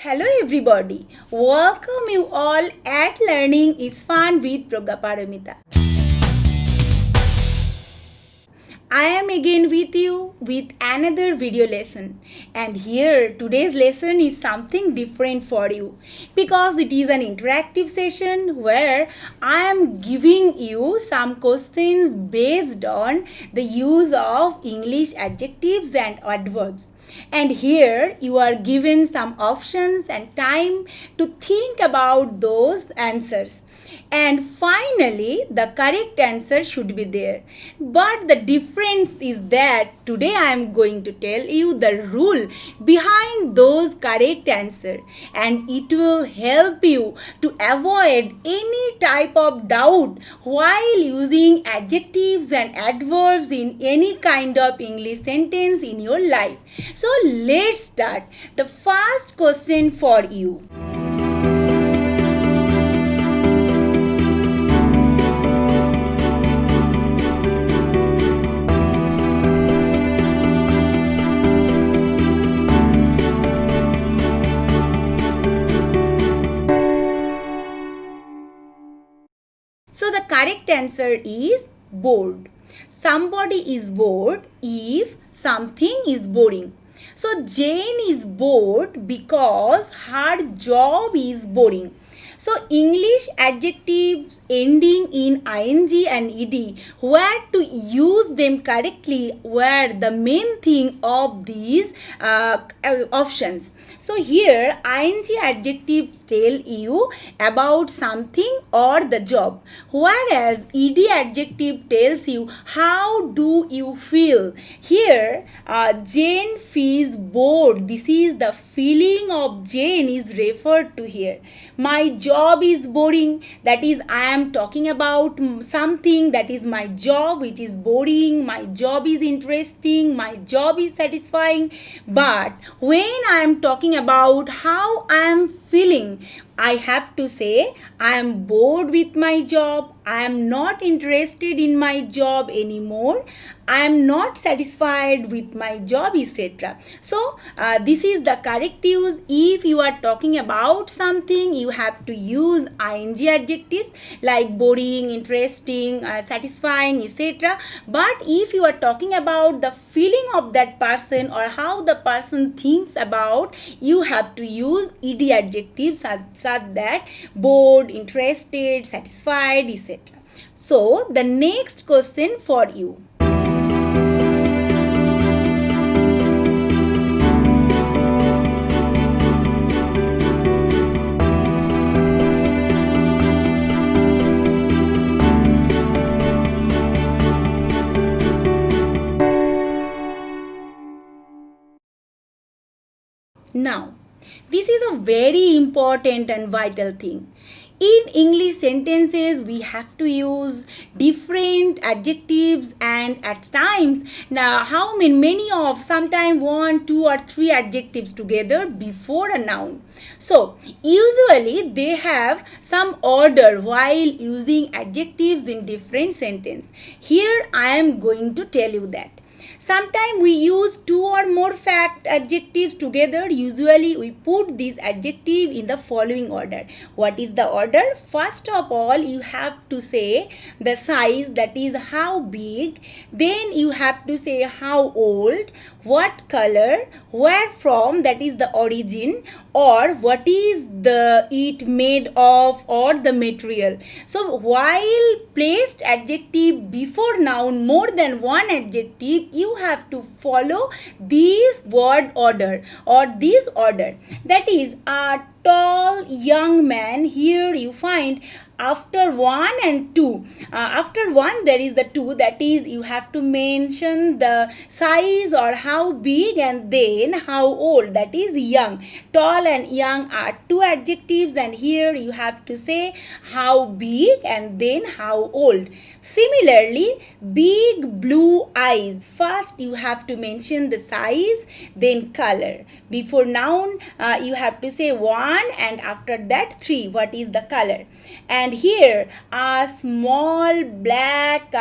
Hello everybody, welcome you all at Learning is Fun with Prajnaparamita. I am again with you with another video lesson, and here today's lesson is something different for you because it is an interactive session where I am giving you some questions based on the use of English adjectives and adverbs. And here you are given some options and time to think about those answers. And finally, the correct answer should be there. But the difference is that today I am going to tell you the rule behind those correct answer, and it will help you to avoid any type of doubt while using adjectives and adverbs in any kind of English sentence in your life. So let's start. The first question for you. So the correct answer is bored. Somebody is bored if something is boring. So Jane is bored because her job is boring. So English adjectives ending in ing and ed, where to use them correctly were the main thing of these options. So here ing adjectives tell you about something or the job, whereas ed adjective tells you how do you feel. Here Jane feels bored. This is the feeling of Jane is referred to here. My job is boring, that is I am talking about something that is my job which is boring. My job is interesting, my job is satisfying. But when I am talking about how I am feeling, I have to say I am bored with my job, I am not interested in my job anymore, I am not satisfied with my job, etc. So this is the correct use. If you are talking about something, you have to use ing adjectives like boring, interesting, satisfying, etc. But if you are talking about the feeling of that person or how the person thinks about, you have to use ed adjectives such that bored, interested, satisfied, etc. So the next question for you. Now, this is a very important and vital thing. In English sentences, we have to use different adjectives, and at times, now how many of sometimes 1, 2 or 3 adjectives together before a noun. So usually they have some order while using adjectives in different sentence. Here I am going to tell you that. Sometimes we use 2 or more fact adjectives together. Usually we put this adjective in the following order. What is the order? First of all, you have to say the size, that is how big. Then you have to say how old, what color, where from, that is the origin, or what is the it made of or the material. So while placed adjective before noun, more than one adjective, you have to follow this word order or this order. That is a tall young man. Here you find after 1 and 2. After 1 there is the 2, that is you have to mention the size or how big, and then how old, that is young. Tall and young are 2 adjectives, and here you have to say how big and then how old. Similarly, big blue eyes. First you have to mention the size, then color. Before noun you have to say 1, and after that 3, what is the color. And here a small black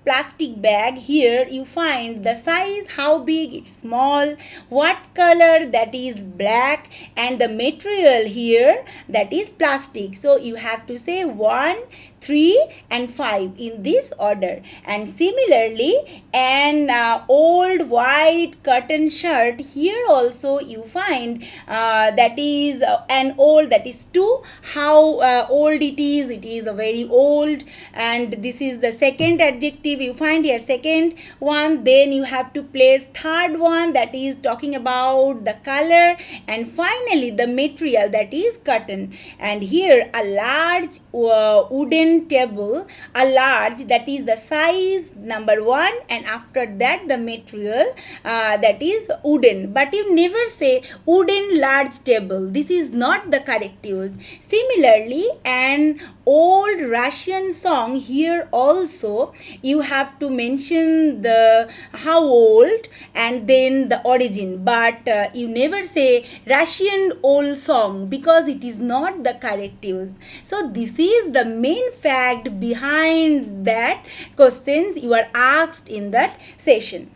plastic bag. Here you find the size, how big, it's small, what color, that is black, and the material here, that is plastic. So you have to say 1, 3 and 5 in this order. And similarly, an old white cotton shirt, here also you find that is an old, that is 2. How old it is a very old, and this is the second adjective. You find here second one, then you have to place third one, that is talking about the color, and finally the material, that is cotton. And here a large wooden table, a large, that is the size number 1, and after that the material, that is wooden. But you never say wooden large table. This is not the correct use. Similarly, an old Russian song, here also you have to mention the how old and then the origin, but you never say Russian old song because it is not the correct use. So this is the main fact behind that questions you are asked in that session.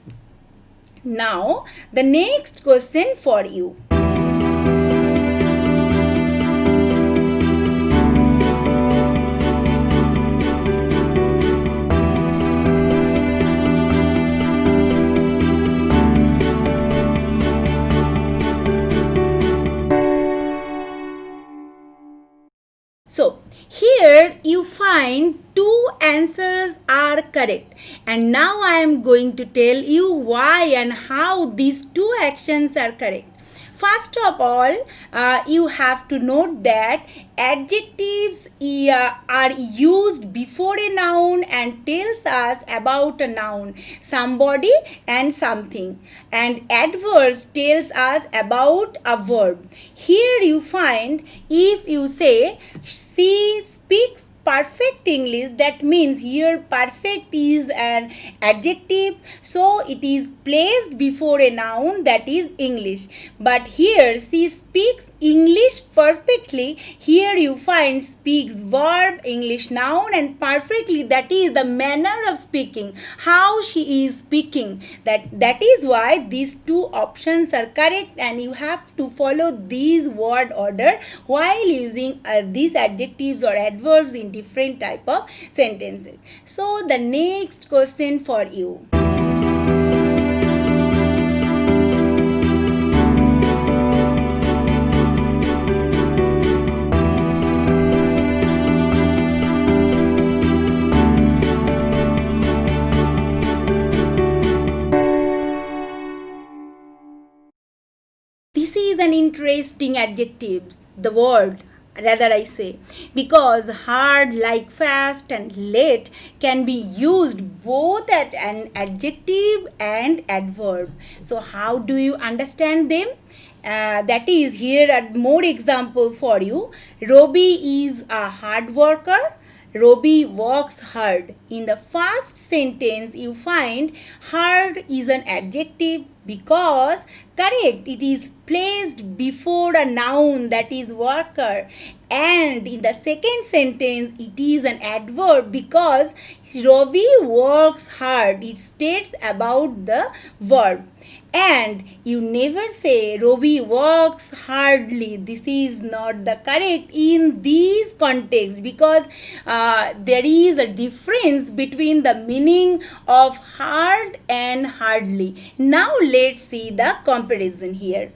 Now the next question for you. So here you find 2 answers are correct, and now I am going to tell you why and how these 2 actions are correct. First of all, you have to note that adjectives are used before a noun and tells us about a noun, somebody and something, and adverbs tells us about a verb. Here you find, if you say she speaks perfect English, that means here perfect is an adjective, so it is placed before a noun, that is English. But here she speaks English perfectly, here you find speaks verb, English noun, and perfectly, that is the manner of speaking, how she is speaking. That is why these 2 options are correct, and you have to follow these word order while using these adjectives or adverbs in different type of sentences. So the next question for you. This is an interesting adjective, the word, rather I say, because hard like fast and late can be used both as an adjective and adverb. So how do you understand them? That is, here are more example for you. Ravi is a hard worker. Ravi works hard. In the first sentence, you find hard is an adjective because, correct, it is placed before a noun, that is worker. And in the second sentence, it is an adverb because Ravi works hard. It states about the verb. And you never say Ravi works hardly. This is not the correct in these contexts, because there is a difference between the meaning of hard and hardly. Now let's see the comparison here.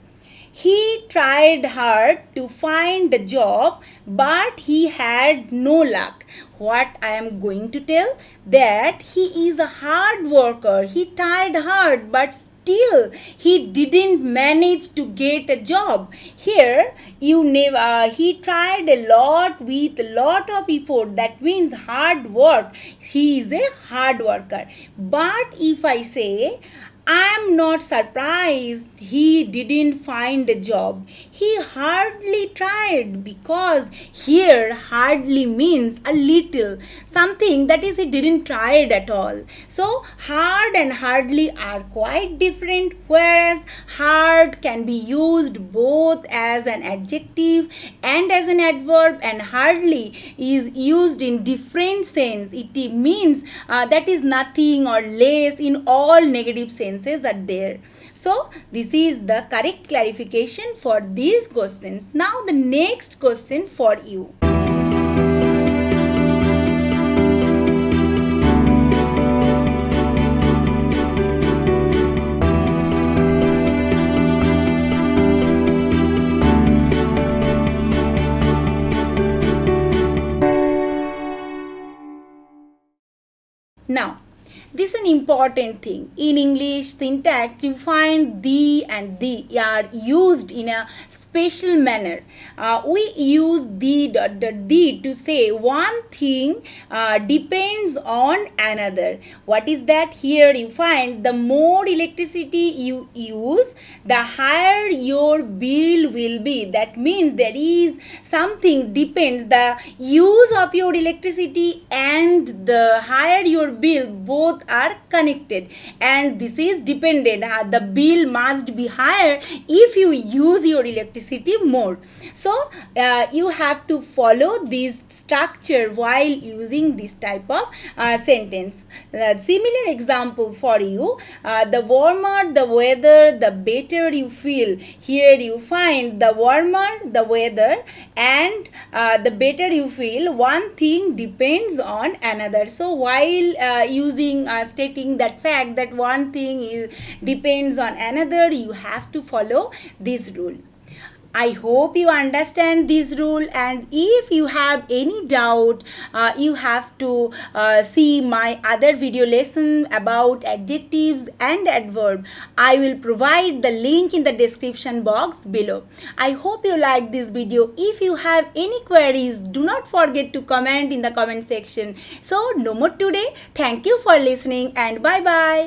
He tried hard to find a job, but he had no luck. What I am going to tell? That he is a hard worker. He tried hard, but still he didn't manage to get a job. Here he tried a lot with a lot of effort. That means hard work. He is a hard worker. But if I say I am not surprised he didn't find a job. He hardly tried, because here hardly means a little, something that is he didn't try it at all. So hard and hardly are quite different, whereas hard can be used both as an adjective and as an adverb, and hardly is used in different sense. It means that is nothing or less in all negative senses are there. So this is the correct clarification for these questions. Now the next question for you. Now, this is an important thing. In English syntax, you find the and the are used in a special manner. We use the to say one thing depends on another. What is that? Here you find the more electricity you use, the higher your bill will be. That means there is something depends. The use of your electricity and the higher your bill, both are connected, and this is dependent. The bill must be higher if you use your electricity more. So you have to follow this structure while using this type of sentence. Similar example for you. The warmer the weather, the better you feel. Here you find the warmer the weather and the better you feel, one thing depends on another. So while using stating that fact that one thing depends on another, you have to follow this rule. I hope you understand this rule, and if you have any doubt, you have to see my other video lesson about adjectives and adverb. I will provide the link in the description box below. I hope you like this video. If you have any queries, do not forget to comment in the comment section. So no more today. Thank you for listening, and bye bye.